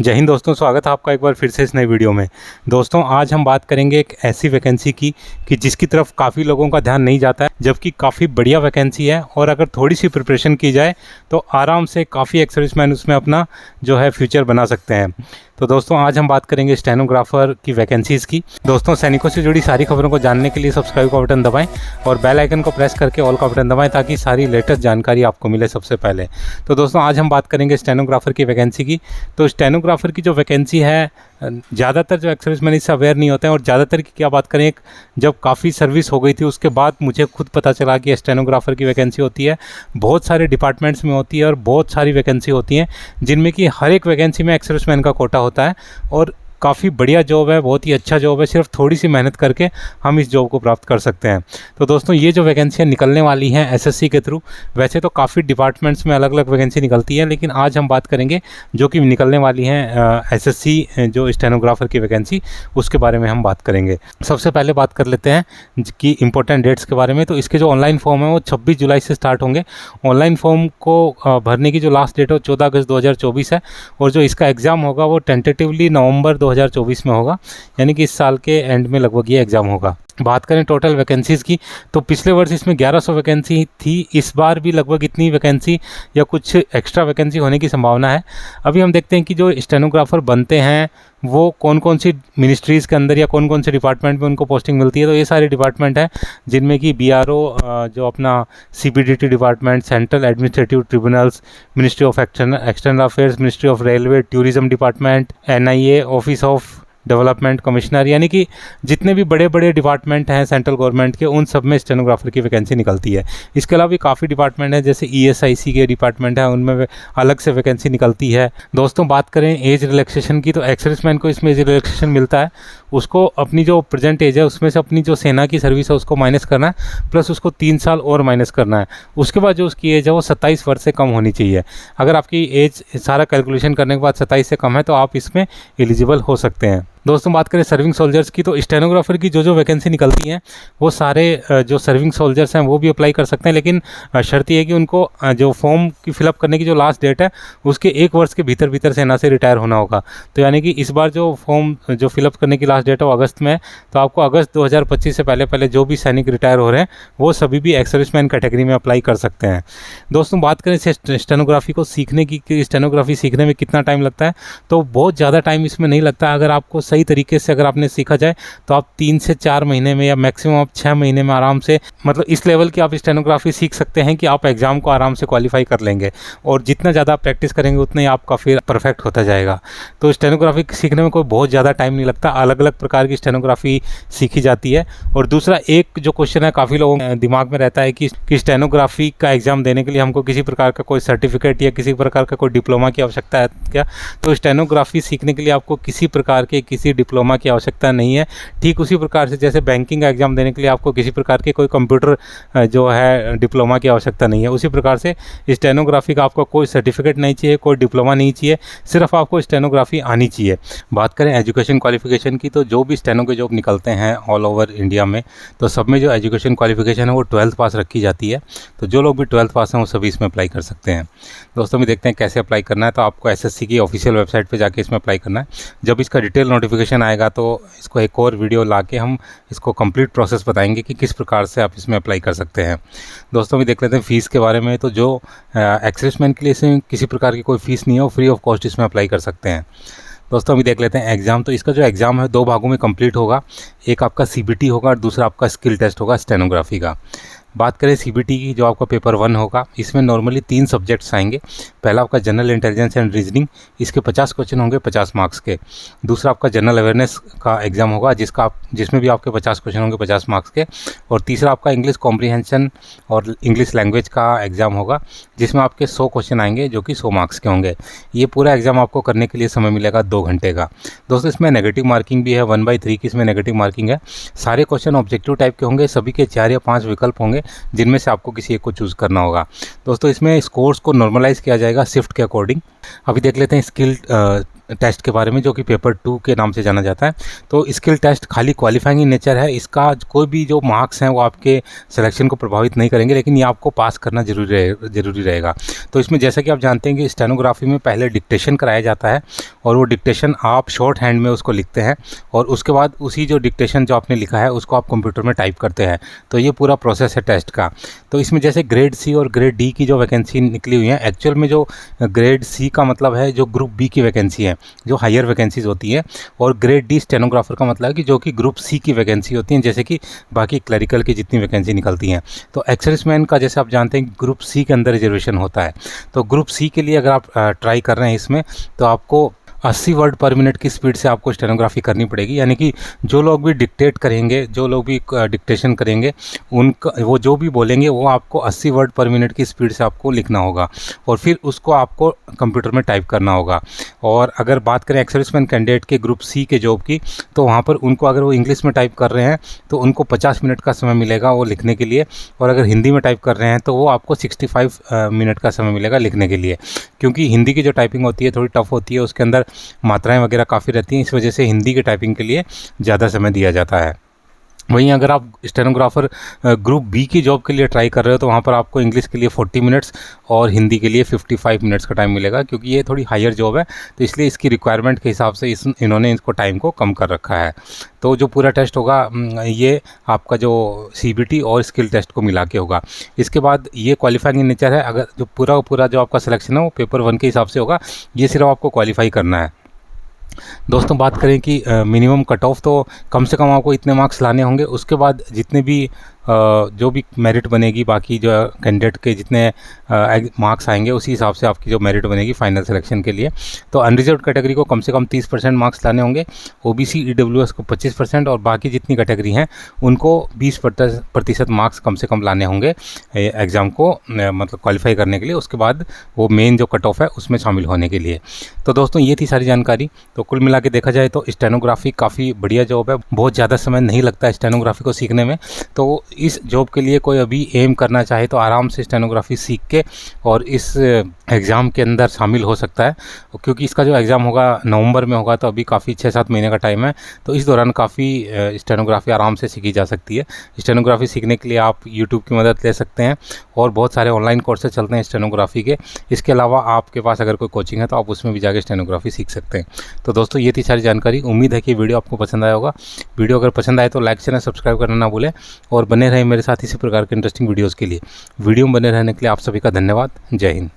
जय हिंद दोस्तों, स्वागत है आपका एक बार फिर से इस नई वीडियो में। दोस्तों आज हम बात करेंगे एक ऐसी वैकेंसी की कि जिसकी तरफ काफ़ी लोगों का ध्यान नहीं जाता है, जबकि काफ़ी बढ़िया वैकेंसी है और अगर थोड़ी सी प्रिपरेशन की जाए तो आराम से काफ़ी एक्स सर्विसमैन उसमें अपना जो है फ्यूचर बना सकते हैं। तो दोस्तों आज हम बात करेंगे स्टेनोग्राफर की वैकेंसीज़ की। दोस्तों सैनिकों से जुड़ी सारी खबरों को जानने के लिए सब्सक्राइब का बटन दबाएं और बेल आइकन को प्रेस करके ऑल का बटन दबाएं ताकि सारी लेटेस्ट जानकारी आपको मिले सबसे पहले। तो दोस्तों आज हम बात करेंगे स्टेनोग्राफर की वैकेंसी की। तो स्टेनोग्राफर की जो वैकेंसी है, ज़्यादातर जो एक्स सर्विसमैन इससे अवेयर नहीं होते हैं। और ज़्यादातर की क्या बात करें, जब काफ़ी सर्विस हो गई थी उसके बाद मुझे खुद पता चला कि स्टेनोग्राफर की वैकेंसी होती है, बहुत सारे डिपार्टमेंट्स में होती है और बहुत सारी वैकेंसी होती हैं, जिनमें कि हर एक वैकेंसी में एक्स सर्विसमैन का कोटा होता है और काफ़ी बढ़िया जॉब है, बहुत ही अच्छा जॉब है। सिर्फ थोड़ी सी मेहनत करके हम इस जॉब को प्राप्त कर सकते हैं। तो दोस्तों ये जो वैकेंसियाँ निकलने वाली हैं एसएससी के थ्रू, वैसे तो काफ़ी डिपार्टमेंट्स में अलग अलग वैकेंसी निकलती है, लेकिन आज हम बात करेंगे जो कि निकलने वाली हैं एसएससी जो स्टेनोग्राफर की वैकेंसी, उसके बारे में हम बात करेंगे। सबसे पहले बात कर लेते हैं कि इंपॉर्टेंट डेट्स के बारे में। तो इसके जो ऑनलाइन फॉर्म है वो 26 जुलाई से स्टार्ट होंगे। ऑनलाइन फॉर्म को भरने की जो लास्ट डेट है वो 14 अगस्त 2024 है और जो इसका एग्ज़ाम होगा वो टेंटेटिवली नवंबर 2024 में होगा, यानी कि इस साल के एंड में लगभग ये एग्ज़ाम होगा। बात करें टोटल वैकेंसीज़ की, तो पिछले वर्ष इसमें 1100 वैकेंसी थी, इस बार भी लगभग इतनी वैकेंसी या कुछ एक्स्ट्रा वैकेंसी होने की संभावना है। अभी हम देखते हैं कि जो स्टेनोग्राफर बनते हैं वो कौन कौन सी मिनिस्ट्रीज़ के अंदर या कौन कौन से डिपार्टमेंट में उनको पोस्टिंग मिलती है। तो ये सारे डिपार्टमेंट हैं जिनमें कि बीआरओ, जो अपना CBDT department, central administrative tribunals, ministry of external affairs, ministry of railway, tourism department, NIA, office of development commissioner, यानी कि जितने भी बड़े बड़े डिपार्टमेंट हैं सेंट्रल गवर्नमेंट के, उन सब में स्टेनोग्राफर की वैकेंसी निकलती है। इसके अलावा भी काफ़ी डिपार्टमेंट हैं, जैसे ईएसआईसी के डिपार्टमेंट हैं, उनमें अलग से वैकेंसी निकलती है। दोस्तों बात करें एज रिलैक्सेशन की, तो एक्स सर्विसमैन को इसमें एज रिलैक्सेशन मिलता है। उसको अपनी जो प्रेजेंट एज है उसमें से अपनी जो सेना की सर्विस है उसको माइनस करना है, प्लस उसको 3 साल और माइनस करना है। उसके बाद जो उसकी एज है वो 27 वर्ष से कम होनी चाहिए। अगर आपकी एज सारा कैलकुलेशन करने के बाद 27 से कम है तो आप इसमें एलिजिबल हो सकते हैं। दोस्तों बात करें सर्विंग सोल्जर्स की, तो स्टेनोग्राफर की जो वैकेंसी निकलती हैं वो सारे जो सर्विंग सोल्जर्स हैं वो भी अप्लाई कर सकते हैं, लेकिन शर्त ये है कि उनको जो फॉर्म की फिलअप करने की जो लास्ट डेट है उसके 1 वर्ष के भीतर सेना से रिटायर होना होगा। तो यानी कि इस बार जो फॉर्म जो फिलअप करने की लास्ट डेट है वो अगस्त में है, तो आपको अगस्त 2025 से पहले जो भी सैनिक रिटायर हो रहे हैं वो सभी भी एक्स सर्विसमैन कैटेगरी में अप्लाई कर सकते हैं। दोस्तों बात करें स्टेनोग्राफी को सीखने की, स्टेनोग्राफी सीखने में कितना टाइम लगता है, तो बहुत ज़्यादा टाइम इसमें नहीं लगता। अगर आपको सही तरीके से अगर आपने सीखा जाए तो आप 3 से 4 महीने में या मैक्सिमम आप 6 महीने में आराम से, मतलब इस लेवल की आप स्टेनोग्राफी सीख सकते हैं कि आप एग्ज़ाम को आराम से क्वालिफाई कर लेंगे। और जितना ज़्यादा आप प्रैक्टिस करेंगे उतना ही आपका फिर परफेक्ट होता जाएगा। तो स्टेनोग्राफी सीखने में कोई बहुत ज़्यादा टाइम नहीं लगता, अलग अलग प्रकार की स्टेनोग्राफी सीखी जाती है। और दूसरा एक जो क्वेश्चन है काफ़ी लोगों के दिमाग में रहता है कि स्टेनोग्राफी का एग्ज़ाम देने के लिए हमको किसी प्रकार का कोई सर्टिफिकेट या किसी प्रकार का कोई डिप्लोमा की आवश्यकता है क्या? तो स्टेनोग्राफी सीखने के लिए आपको किसी प्रकार के किसी डिप्लोमा की आवश्यकता नहीं है। ठीक उसी प्रकार से जैसे बैंकिंग का एग्ज़ाम देने के लिए आपको किसी प्रकार के कोई कंप्यूटर जो है डिप्लोमा की आवश्यकता नहीं है, उसी प्रकार से स्टेनोग्राफी का आपको कोई सर्टिफिकेट नहीं चाहिए, कोई डिप्लोमा नहीं चाहिए, सिर्फ आपको स्टेनोग्राफी आनी चाहिए। बात करें एजुकेशन क्वालिफिकेशन की, तो जो भी स्टेनो के जॉब निकलते हैं ऑल ओवर इंडिया में, तो सब में जो एजुकेशन क्वालिफिकेशन है वो 12th पास रखी जाती है। तो जो लोग भी 12th पास हैं वो सभी इसमें अप्लाई कर सकते हैं। दोस्तों भी देखते हैं कैसे अप्लाई करना है। तो आपको एसएससी की ऑफिशियल वेबसाइट पर जाके इसमें अप्लाई करना है। जब इसका डिटेल नोटिफिकेशन आएगा तो इसको एक और वीडियो ला के हम इसको कंप्लीट प्रोसेस बताएंगे कि किस प्रकार से आप इसमें अप्लाई कर सकते हैं। दोस्तों भी देख लेते हैं फ़ीस के बारे में। तो जो एक्स सर्विसमैन के लिए इसमें किसी प्रकार की कोई फ़ीस नहीं है, वो फ्री ऑफ कॉस्ट इसमें अप्लाई कर सकते हैं। दोस्तों अभी देख लेते हैं एग्ज़ाम। तो इसका जो एग्ज़ाम है 2 भागों में कंप्लीट होगा। एक आपका सीबीटी होगा और दूसरा आपका स्किल टेस्ट होगा स्टेनोग्राफी का। बात करें सीबीटी की, जो आपका पेपर 1 होगा, इसमें नॉर्मली 3 सब्जेक्ट्स आएंगे। पहला आपका जनरल इंटेलिजेंस एंड रीजनिंग, इसके 50 क्वेश्चन होंगे 50 मार्क्स के। दूसरा आपका जनरल अवेयरनेस का एग्ज़ाम होगा जिसमें भी आपके 50 क्वेश्चन होंगे 50 मार्क्स के। और तीसरा आपका इंग्लिश कॉम्प्रीहेंशन और इंग्लिश लैंग्वेज का एग्ज़ाम होगा, जिसमें आपके 100 क्वेश्चन आएंगे जो कि 100 मार्क्स के होंगे। ये पूरा एग्ज़ाम आपको करने के लिए समय मिलेगा 2 घंटे का। दोस्तों इसमें नेगेटिव मार्किंग भी है, 1/3 की इसमें नेगेटिव मार्किंग है। सारे क्वेश्चन ऑब्जेक्टिव टाइप के होंगे, सभी के 4 या 5 विकल्प होंगे जिनमें से आपको किसी एक को चूज़ करना होगा। दोस्तों इसमें स्कोर्स को नॉर्मलाइज किया जाएगा शिफ्ट के अकॉर्डिंग। अभी देख लेते हैं टेस्ट के बारे में, जो कि पेपर 2 के नाम से जाना जाता है। तो स्किल टेस्ट खाली क्वालिफाइंग इन नेचर है, इसका कोई भी जो मार्क्स हैं वो आपके सिलेक्शन को प्रभावित नहीं करेंगे, लेकिन ये आपको पास करना जरूरी रहेगा। तो इसमें जैसा कि आप जानते हैं कि स्टेनोग्राफी में पहले डिक्टेशन कराया जाता है, और वो डिक्टेशन आप शॉर्ट हैंड में उसको लिखते हैं, और उसके बाद उसी जो डिक्टेशन जो आपने लिखा है उसको आप कंप्यूटर में टाइप करते हैं। तो ये पूरा प्रोसेस है टेस्ट का। तो इसमें जैसे ग्रेड सी और ग्रेड डी की जो वैकेंसी निकली हुई है, एक्चुअल में जो ग्रेड सी का मतलब है जो ग्रुप बी की वैकेंसी है, जो हायर वैकेंसीज होती है, और ग्रेड डी स्टेनोग्राफर का मतलब है कि जो कि ग्रुप सी की वैकेंसी होती है, जैसे कि बाकी क्लरिकल की जितनी वैकेंसी निकलती हैं। तो एक्सर्विसमैन का जैसे आप जानते हैं ग्रुप सी के अंदर रिजर्वेशन होता है। तो ग्रुप सी के लिए अगर आप ट्राई कर रहे हैं इसमें, तो आपको 80 वर्ड पर मिनट की स्पीड से आपको स्टेनोग्राफी करनी पड़ेगी। यानी कि जो लोग भी डिक्टेट करेंगे, जो लोग भी डिक्टेशन करेंगे, उनका वो जो भी बोलेंगे वो आपको 80 वर्ड पर मिनट की स्पीड से आपको लिखना होगा, और फिर उसको आपको कंप्यूटर में टाइप करना होगा। और अगर बात करें एक्स-सर्विसमैन कैंडिडेट के ग्रुप सी के जॉब की, तो वहाँ पर उनको अगर वो इंग्लिश में टाइप कर रहे हैं तो उनको 50 मिनट का समय मिलेगा वो लिखने के लिए, और अगर हिंदी में टाइप कर रहे हैं तो वो आपको 65 मिनट का समय मिलेगा लिखने के लिए। क्योंकि हिंदी की जो टाइपिंग होती है थोड़ी टफ होती है, उसके अंदर मात्राएं वगैरह काफ़ी रहती हैं, इस वजह से हिंदी की टाइपिंग के लिए ज़्यादा समय दिया जाता है। वहीं अगर आप स्टेनोग्राफर ग्रुप बी की जॉब के लिए ट्राई कर रहे हो, तो वहाँ पर आपको इंग्लिश के लिए 40 मिनट्स और हिंदी के लिए 55 मिनट्स का टाइम मिलेगा, क्योंकि ये थोड़ी हायर जॉब है, तो इसलिए इसकी रिक्वायरमेंट के हिसाब से इन्होंने इसको टाइम को कम कर रखा है। तो जो पूरा टेस्ट होगा ये आपका जो CBT और स्किल टेस्ट को मिला के होगा। इसके बाद ये क्वालिफाइंग इन नेचर है। अगर जो पूरा जो आपका सिलेक्शन है वो पेपर 1 के हिसाब से होगा, ये सिर्फ आपको क्वालिफाई करना है। दोस्तों बात करें कि मिनिमम कट ऑफ तो कम से कम आपको इतने मार्क्स लाने होंगे, उसके बाद जितने भी जो भी मेरिट बनेगी, बाकी जो कैंडिडेट के जितने मार्क्स आएंगे उसी हिसाब से आपकी जो मेरिट बनेगी फाइनल सिलेक्शन के लिए। तो अनरिजर्व कैटेगरी को कम से कम 30% मार्क्स लाने होंगे, OBC EWS को 25%, और बाकी जितनी कैटेगरी हैं उनको 20% मार्क्स कम से कम लाने होंगे एग्ज़ाम को मतलब क्वालिफाई करने के लिए, उसके बाद वो मेन जो कट ऑफ है उसमें शामिल होने के लिए। तो दोस्तों ये थी सारी जानकारी। तो कुल मिला के देखा जाए तो स्टेनोग्राफी काफ़ी बढ़िया जॉब है, बहुत ज़्यादा समय नहीं लगता है स्टेनोग्राफी को सीखने में। तो इस जॉब के लिए कोई अभी एम करना चाहे तो आराम से स्टेनोग्राफी सीख के और इस एग्ज़ाम के अंदर शामिल हो सकता है, क्योंकि इसका जो एग्ज़ाम होगा नवंबर में होगा, तो अभी काफ़ी 6-7 महीने का टाइम है। तो इस दौरान काफ़ी स्टेनोग्राफी आराम से सीखी जा सकती है। स्टेनोग्राफी सीखने के लिए आप यूट्यूब की मदद ले सकते हैं, और बहुत सारे ऑनलाइन कोर्सेज चलते हैं स्टेनोग्राफी के। इसके अलावा आपके पास अगर कोई कोचिंग है तो आप उसमें भी जाकर स्टेनोग्राफी सीख सकते हैं। तो दोस्तों ये थी सारी जानकारी। उम्मीद है कि वीडियो आपको पसंद आया होगा। वीडियो अगर पसंद आए तो लाइक चैनल सब्सक्राइब करना ना भूलें, और बने रहें मेरे साथ इसी प्रकार के इंटरेस्टिंग वीडियोज़ के लिए। वीडियो में बने रहने के लिए आप सभी का धन्यवाद। जय हिंद।